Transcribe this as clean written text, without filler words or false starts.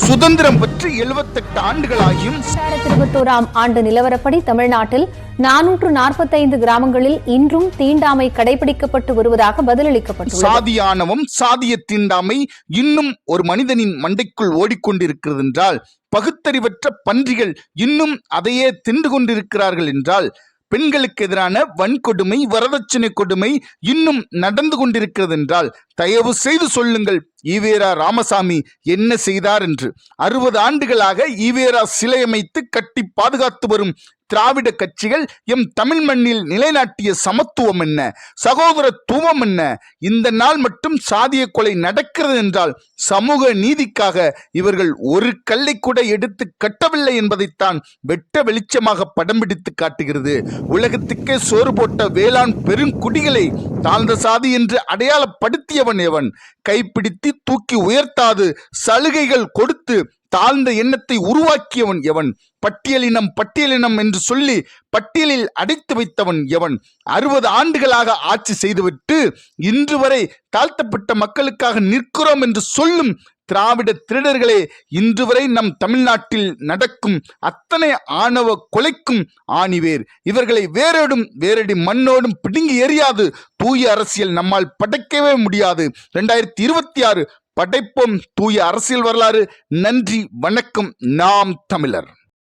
சுதந்திரம் பெற்று 78 ஆண்டுகளாகியும் 2021ஆம் ஆண்டு நிலவரப்படி தமிழ்நாட்டில் 445 கிராமங்களில் இன்றும் தீண்டாமை கடைபிடிக்கப்பட்டு வருவதாக பதிலளிக்கப்பட்டுள்ளது. சாதியானவம் சாதிய தீண்டாமை இன்னும் ஒரு மனிதனின் மண்டைக்குள் ஓடிக்கொண்டிருக்கிறது என்றால், பகுத்தறிவற்ற பன்றிகள் இன்னும் அதையே தின்று கொண்டிருக்கிறார்கள் என்றால், பெண்களுக்கு எதிரான வன்கொடுமை வரதட்சணை கொடுமை இன்னும் நடந்து கொண்டிருக்கிறது என்றால், தயவு செய்து சொல்லுங்கள் ஈவேரா ராமசாமி என்ன செய்தார் என்று. 60 ஆண்டுகளாக ஈவேரா சிலை அமைத்து கட்டி பாதுகாத்து வரும் திராவிட கட்சிகள் எம் தமிழ் மண்ணில் நிலைநாட்டிய சமத்துவம் என்ன, சகோதரத்துவம் என்ன? இந்த நாள் மட்டும் சாதிய கொலை நடக்கிறது என்றால் சமூக நீதிக்காக இவர்கள் ஒரு கல்லை கூட எடுத்து கட்டவில்லை என்பதைத்தான் வெட்ட வெளிச்சமாக படம் பிடித்து காட்டுகிறது. உலகத்துக்கே சோறு போட்ட வேளாண் பெருங்குடிகளை தாழ்ந்த சாதி என்று அடையாளப்படுத்தியவன் எவன்? கைப்பிடித்து தூக்கி உயர்த்தாது சலுகைகள் கொடுத்து தாழ்ந்த எண்ணத்தை உருவாக்கியவன் எவன்? பட்டியலினம் என்று சொல்லி பட்டியலில் அடைத்து வைத்தவன் எவன்? 60 ஆண்டுகளாக ஆட்சி செய்துவிட்டு இன்று வரை தாழ்த்தப்பட்ட மக்களுக்காக நிற்கிறோம் என்று சொல்லும் திராவிட திருடர்களே, இன்று வரை நம் தமிழ்நாட்டில் நடக்கும் அத்தனை ஆணவ கொலைக்கும் ஆணிவேர். இவர்களை வேரடி மண்ணோடும் பிடுங்கி எறியாது தூய அரசியல் நம்மால் படைக்கவே முடியாது. 2026 படைப்போம் தூய அரசியல் வரலாறு. நன்றி, வணக்கம். நாம் தமிழர்.